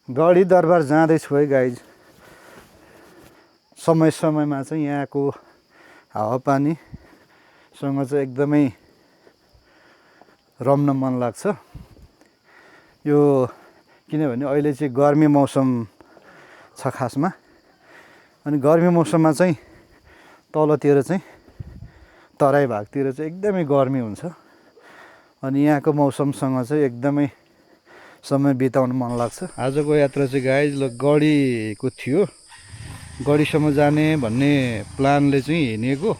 गढी दरबार जाँदैछु है गाइज। समय समयमा चाहिँ यहाँको हावापानीसँग चाहिँ एकदमै रम्न मन लाग्छ। यो किनभने अहिले चाहिँ गर्मी मौसम छ खासमा, अनि गर्मी मौसममा चाहिँ तलतिर चाहिँ तराई भागतिर चाहिँ एकदमै गर्मी हुन्छ, अनि यहाँको मौसमसँग चाहिँ एकदमै समय बिताउन मन लाग्छ। आजको यात्रा चाहिँ गाइज गढीको थियो, गढीसम्म जाने भन्ने प्लानले चाहिँ हिँडेको,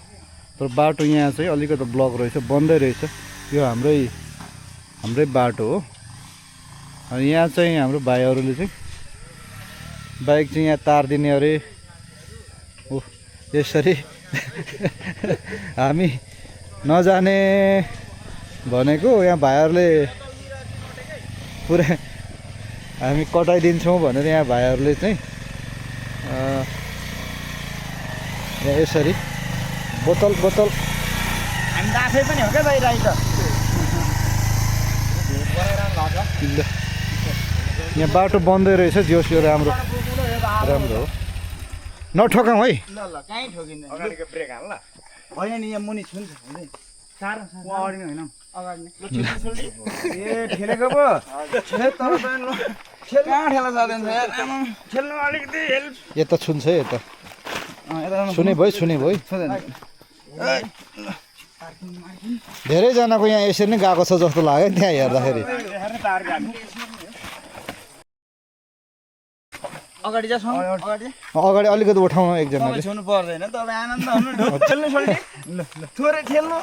तर बाटो यहाँ चाहिँ अलिकति ब्लक रहेछ, बन्दै रहेछ। यो हाम्रै बाटो हो। अनि यहाँ चाहिँ हाम्रो भाइहरूले चाहिँ बाइक चाहिँ यहाँ तारिदिने अरे। ओ यसरी हामी नजाने भनेको यहाँ भाइहरूले पुरै हामी कटाइदिन्छौँ भनेर यहाँ भाइहरूले चाहिँ यहाँ यसरी बोतल हामी त आफै पनि हो क्या भाइ राई त यहाँ बाटो बन्दै रहेछ। जोस् यो राम्रो हो, नठोकाउँ है। ल कहीँ ठोकिँदैन। अगाडिको ब्रेक हाल ल। होइन नि यहाँ मुनि छुन्छ हुँदैन। साह्रो अगाडि नै होइन अगाडि नै। ए ठेलेको पो छे तर कहाँ ठेला साधन छ यार। खेल्नु अलिकति हेल्प। यता छुन्छ है, यता सुने भयो। धेरैजनाको यहाँ यसरी नै गएको छ जस्तो लाग्यो त्यहाँ हेर्दाखेरि। अगाडि जा अगाडि अलिकति उठाउनु एकजनाले। छुनु पर्दैन तपाईँ आनन्द हुनु। खेल्नु सोल्टी ल थोरै खेल्नु।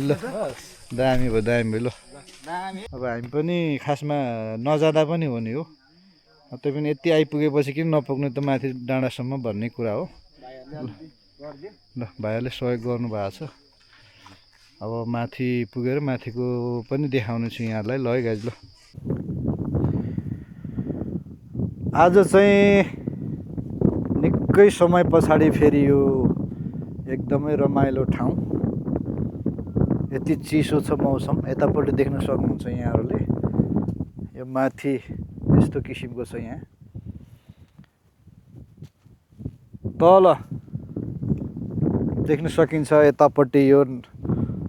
ल दामी भयो ल। अब हामी पनि खासमा नजाँदा पनि हुने हो, त्यही पनि यति आइपुगेपछि किन नपुग्ने त माथि डाँडासम्म भन्ने कुरा हो। ल भाइहरूले सहयोग गर्नुभएको छ। अब माथि पुगेर माथिको पनि देखाउने छु यहाँहरूलाई। ल है गाइज ल। आज चाहिँ निकै समय पछाडि फेरि यो एकदमै रमाइलो ठाउँ। यति चिसो छ मौसम, यतापट्टि देख्न सक्नुहुन्छ यहाँहरूले। यो माथि यस्तो किसिमको छ। यहाँ तल देख्न सकिन्छ यतापट्टि यो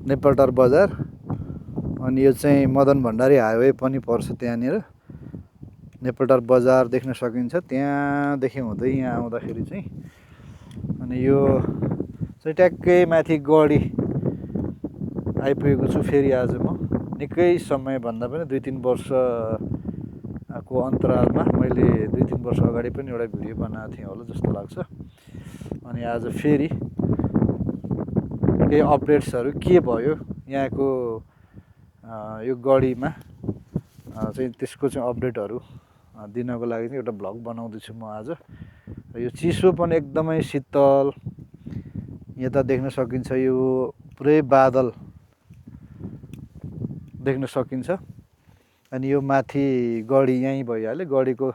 नेपालटार बजार, अनि यो चाहिँ मदन भण्डारी हाइवे पनि पर्छ त्यहाँनिर। नेपालटार बजार देख्न सकिन्छ त्यहाँदेखि हुँदै यहाँ आउँदाखेरि चाहिँ। अनि यो चाहिँ ट्याक्कै माथि गढी आइपुगेको छु फेरि आज म। निकै समयभन्दा पनि 2-3 वर्षको अन्तरालमा मैले 2-3 वर्ष अगाडि पनि एउटा भिडियो बनाएको थिएँ होला जस्तो लाग्छ। अनि आज फेरि केही अपडेट्सहरू के भयो यहाँको यो गढीमा चाहिँ त्यसको चाहिँ अपडेटहरू दिनको लागि चाहिँ एउटा भ्लग बनाउँदैछु म आज। यो चिसो पनि एकदमै शीतल, यता देख्न सकिन्छ यो पुरै बादल देख्न सकिन्छ। अनि यो माथि गढी यहीँ भइहाल्यो, गढीको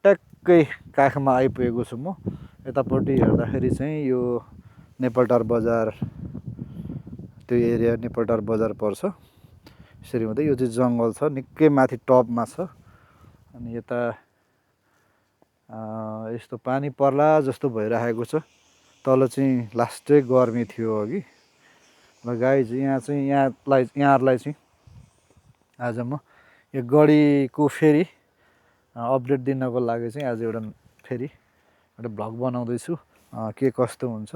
ट्याक्कै काखमा आइपुगेको छु म। यतापट्टि हेर्दाखेरि चाहिँ यो नेपालटार बजार, त्यो एरिया नेपालटार बजार पर्छ। यसरी हुँदै यो चाहिँ जङ्गल छ, निकै माथि टपमा छ। अनि यता यस्तो पानी पर्ला जस्तो भइरहेको छ। तल चाहिँ लास्टै गर्मी थियो अघि। ल गाइज यहाँहरूलाई चाहिँ आज म यो गढीको फेरि अपडेट दिनको लागि चाहिँ आज फेरि एउटा भ्लग बनाउँदैछु। के कस्तो हुन्छ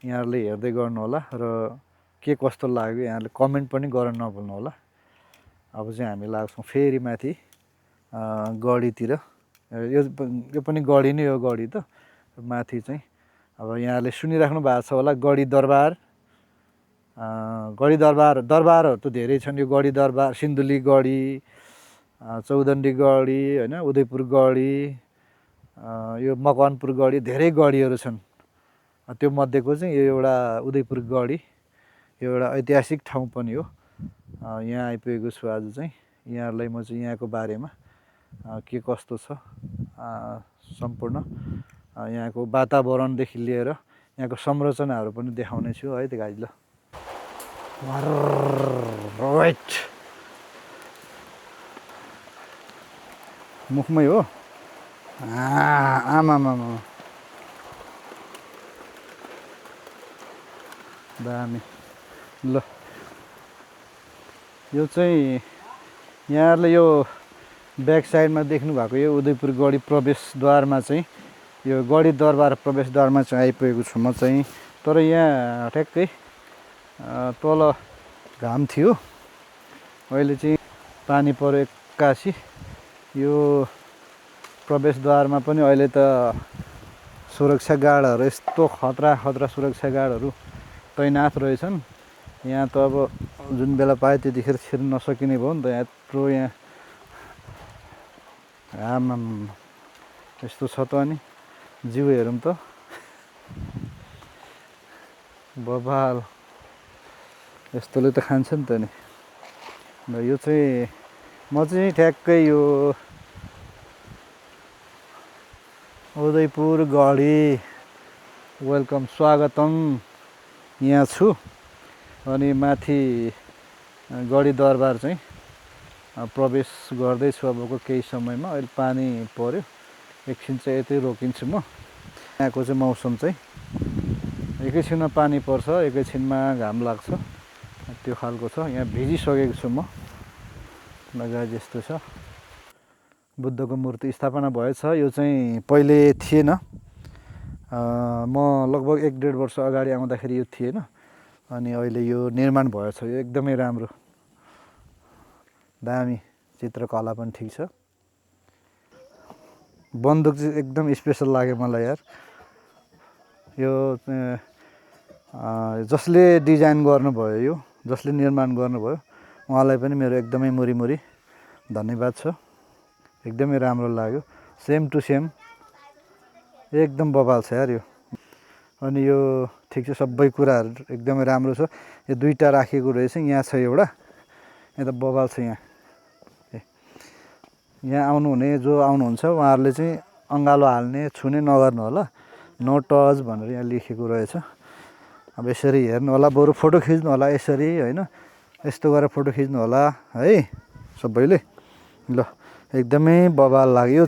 यहाँहरूले हेर्दै गर्नु होला, र के कस्तो लाग्यो यहाँहरूले कमेन्ट पनि गर्न नभुल्नु होला। अब चाहिँ हामी लाग्छौँ फेरि माथि गढीतिर। यो पनि गढी नै हो, गढी त माथि चाहिँ। अब यहाँहरूले सुनिराख्नु भएको छ होला गढी दरबार। दरबारहरू त धेरै छन्। यो गढी दरबार, सिन्धुली गढी, चौदण्डी गढी, होइन उदयपुर गढी, यो मकवानपुर गढी, धेरै गढीहरू छन्। त्यो मध्येको चाहिँ यो एउटा उदयपुर गढी, यो एउटा ऐतिहासिक ठाउँ पनि हो। यहाँ आइपुगेको छु आज चाहिँ। यहाँहरूलाई म चाहिँ यहाँको बारेमा के कस्तो छ सम्पूर्ण यहाँको वातावरणदेखि लिएर यहाँको संरचनाहरू पनि देखाउने छु है त गाइज। ल राइट मुखमै हो आमामा दामी ल यो चाहिँ यहाँहरूले यो ब्याक साइडमा देख्नु भएको यो उदयपुर गढी प्रवेशद्वारमा चाहिँ यो गढी दरबार प्रवेशद्वारमा चाहिँ आइपुगेको छु म चाहिँ। तर यहाँ ठ्याक्कै तल घाम थियो, अहिले चाहिँ पानी पऱ्यो एक्कासी। यो प्रवेशद्वारमा पनि अहिले त सुरक्षा गार्डहरू यस्तो खतरा सुरक्षा गार्डहरू तैनाथ रहेछन्। यहाँ त अब जुन बेला पायो त्यतिखेर छिर्न नसकिने भयो नि त। यत्रो यहाँ आमाम यस्तो छ त। अनि जिउ हेरौँ त बबाल यस्तोले त खान्छ नि त नि। र यो चाहिँ म चाहिँ ठ्याक्कै यो उदयपुर गढी वेलकम स्वागतम यहाँ छु। अनि माथि गढी दरबार चाहिँ प्रवेश गर्दैछु अबको केही समयमा। अहिले पानी पर्यो, एकछिन चाहिँ यतै रोकिन्छु म। यहाँको चाहिँ मौसम चाहिँ एकैछिनमा पानी पर्छ, एकैछिनमा घाम लाग्छ, त्यो खालको छ। यहाँ भिजिसकेको छु म, लगाए जस्तो छ। बुद्धको मूर्ति स्थापना भएछ। यो चाहिँ पहिले थिएन, म लगभग 1-1.5 वर्ष अगाडि आउँदाखेरि यो थिएन। अनि अहिले यो निर्माण भएछ। यो एकदमै राम्रो दामी चित्रकला पनि ठिक छ। बन्दुक चाहिँ एकदम स्पेसल लाग्यो मलाई यार। यो जसले डिजाइन गर्नुभयो, यो जसले निर्माण गर्नुभयो उहाँलाई पनि मेरो एकदमै मुरी धन्यवाद छ। एकदमै राम्रो लाग्यो, सेम टु सेम एकदम बबाल छ यार यो। अनि यो ठिक छ, सबै कुराहरू एकदमै राम्रो छ। यो दुईटा राखेको रहेछ, यहाँ छ एउटा, यहाँ त बबाल छ। यहाँ आउनुहुने जो आउनुहुन्छ उहाँहरूले चाहिँ अँगालो हाल्ने छुने नगर्नु होला, नो टच भनेर यहाँ लेखेको रहेछ। अब यसरी हेर्नु होला, बरु फोटो खिच्नु होला यसरी, होइन यस्तो गरेर फोटो खिच्नु होला है सबैले। ल एकदमै बबाल लाग्यो।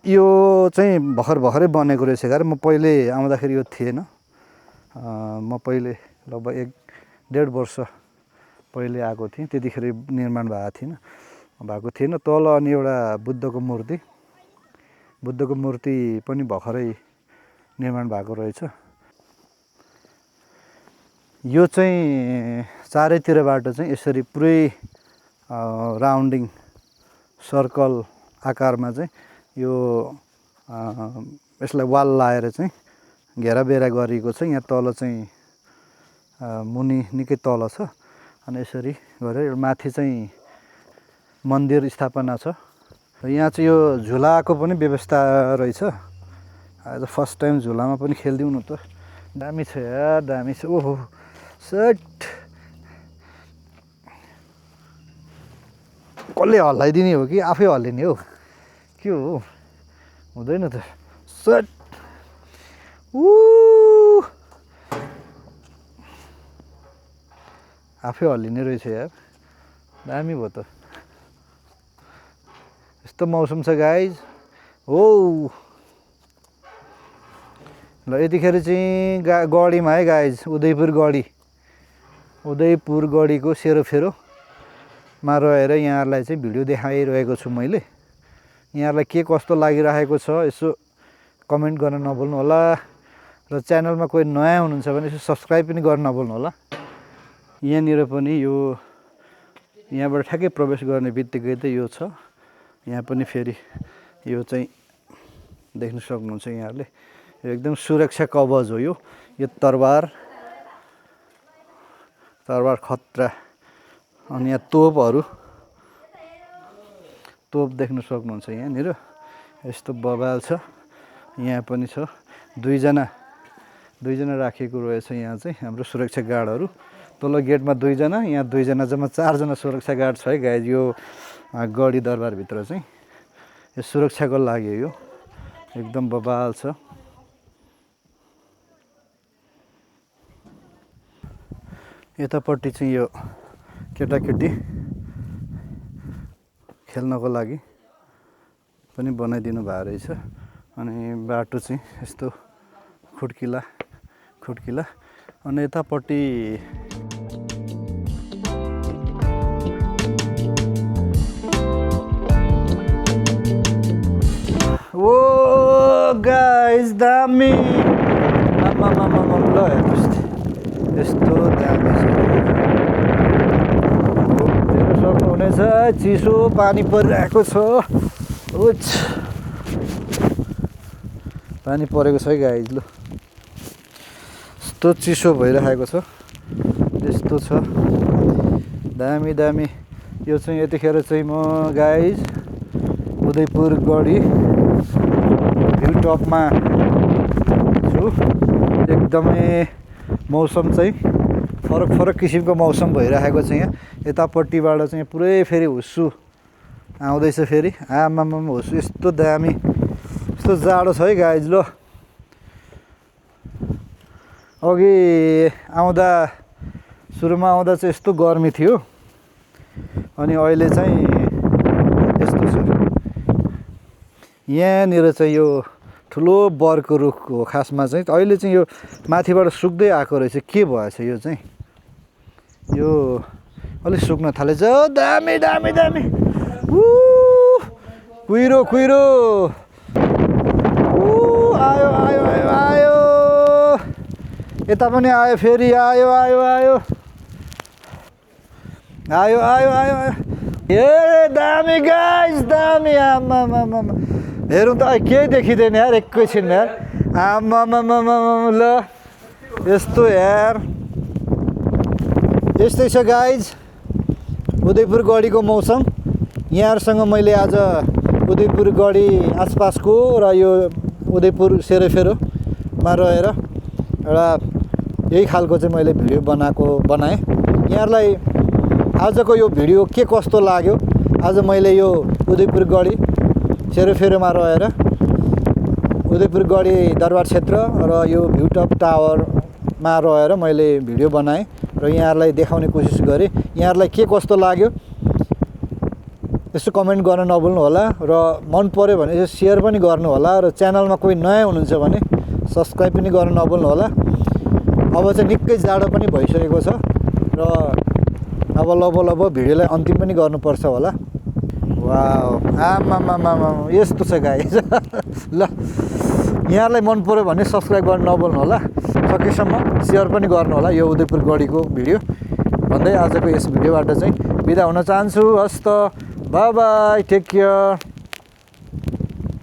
यो चाहिँ भर्खरै बनेको रहेछ यार। म पहिले आउँदाखेरि यो थिएन। म पहिले लगभग 1-1.5 वर्ष पहिले आएको थिएँ, त्यतिखेर निर्माण भएको थिएन तल। अनि एउटा बुद्धको मूर्ति पनि भर्खरै निर्माण भएको रहेछ। यो चाहिँ चारैतिरबाट चाहिँ यसरी पुरै राउन्डिङ सर्कल आकारमा चाहिँ यो यसलाई वाल लाएर चाहिँ घेराबेरा गरिएको छ। यहाँ तल चाहिँ मुनि निकै तल छ। अनि यसरी गरेर माथि चाहिँ मन्दिर स्थापना छ। यहाँ चाहिँ यो झुलाको पनि व्यवस्था रहेछ। आज फर्स्ट टाइम झुलामा पनि खेलिदिउँ न त। दामी छ यार, दामी छ। ओहो सट, कसले हल्लाइदिने हो कि आफै हल्लिने हो, के हो? हुँदैन त। सट आफै हल्लिने रहेछ यार, दामी भयो त। यस्तो मौसम छ गाइज हो। ल यतिखेर चाहिँ गढीमा है गाइज, उदयपुर गढीको सेरोफेरोमा रहेर यहाँहरूलाई चाहिँ भिडियो देखाइरहेको छु मैले। यहाँहरूलाई के कस्तो लागिरहेको छ यसो कमेन्ट गर्न नभुल्नु होला। र च्यानलमा कोही नयाँ हुनुहुन्छ भने यसो सब्सक्राइब पनि गर्न नभुल्नु होला। यहाँनिर पनि यो यहाँबाट ठ्याक्कै प्रवेश गर्ने बित्तिकै त यो छ। यहाँ पनि फेरि यो चाहिँ देख्न सक्नुहुन्छ यहाँहरूले। यो एकदम सुरक्षा कवच हो यो तरबार खतरा। अनि यहाँ तोप देख्न सक्नुहुन्छ यहाँनिर, यस्तो बबाल छ। यहाँ पनि छ, दुईजना राखेको रहेछ यहाँ चाहिँ हाम्रो सुरक्षा गार्डहरू। तल गेटमा 2जना, यहाँ 2जना, जम्मा 4जना सुरक्षा गार्ड छ है गाइज यो गढी दरबारभित्र चाहिँ। यो सुरक्षाको लागि यो एकदम बबाल छ। यतापट्टि चाहिँ यो केटाकेटी खेल्नको लागि पनि बनाइदिनु भएको रहेछ। अनि बाटो चाहिँ यस्तो खुड्किला अनि यतापट्टि ओ गाइस दामी आमामामा ल हेर्नुहोस् यस्तो दामी छ। हेर्न सक्नुहुनेछ चिसो पानी परिरहेको छ। उच पानी परेको छ है गाइस। ल यस्तो चिसो भइरहेको छ यस्तो छ दामी दामी। यो चाहिँ यतिखेर चाहिँ म गाइस उदयपुर गढी हिल टपमा छु। एकदमै मौसम चाहिँ फरक किसिमको मौसम भइरहेको छ यहाँ। यतापट्टिबाट चाहिँ पुरै फेरि हुस्सु आउँदैछ फेरि आमामा हुस्सु यस्तो दामी यस्तो जाडो छ है गाइज। ल अघि आउँदा सुरुमा आउँदा चाहिँ यस्तो गर्मी थियो अनि अहिले चाहिँ यस्तो छ। यहाँनिर चाहिँ यो ठुलो बरको रुख हो खासमा चाहिँ। अहिले चाहिँ यो माथिबाट सुक्दै आएको रहेछ के भएछ यो चाहिँ यो अलिक सुक्न थालेछ। दामी दामी दामी कुहिरो आयो आयो आयो आयो यता पनि आयो फेरि आयो आयो आयो आयो आयो आयो आयो ए दामी गाइस दामी आमामामा हेरौँ त केही देखिँदैन यार एकैछिन यार आमामामा ल यस्तो यार यस्तै छ गाइज उदयपुर गढीको मौसम। यहाँहरूसँग मैले आज उदयपुर गढी आसपासको र यो उदयपुर सेरोफेरोमा रहेर एउटा यही खालको चाहिँ मैले भिडियो बनाएँ। यहाँहरूलाई आजको यो भिडियो के कस्तो लाग्यो। आज मैले यो उदयपुर गढी सेरोफेरोमा रहेर उदयपुर गढी दरबार क्षेत्र र यो भ्युटप टावरमा रहेर मैले भिडियो बनाएँ र यहाँहरूलाई देखाउने कोसिस गरेँ। यहाँहरूलाई के कस्तो लाग्यो यसो कमेन्ट गर्न नभुल्नु होला र मन पर्यो भने यसो सेयर पनि गर्नु होला र च्यानलमा कोही नयाँ हुनुहुन्छ भने सब्सक्राइब पनि गर्न नभुल्नु होला। अब चाहिँ निकै जाडो पनि भइसकेको छ र अब लब भिडियोलाई अन्तिम पनि गर्नुपर्छ होला। वाउ आमामामा यस्तो छ गाइस। ल यहाँलाई मन पर्यो भने सब्सक्राइब गर्न नभुल्नु होला। सकेसम्म सेयर पनि गर्नु होला यो उदयपुर गढीको भिडियो भन्दै आजको यस भिडियोबाट चाहिँ बिदा हुन चाहन्छु। हस् त बाई बाई टेक केयर।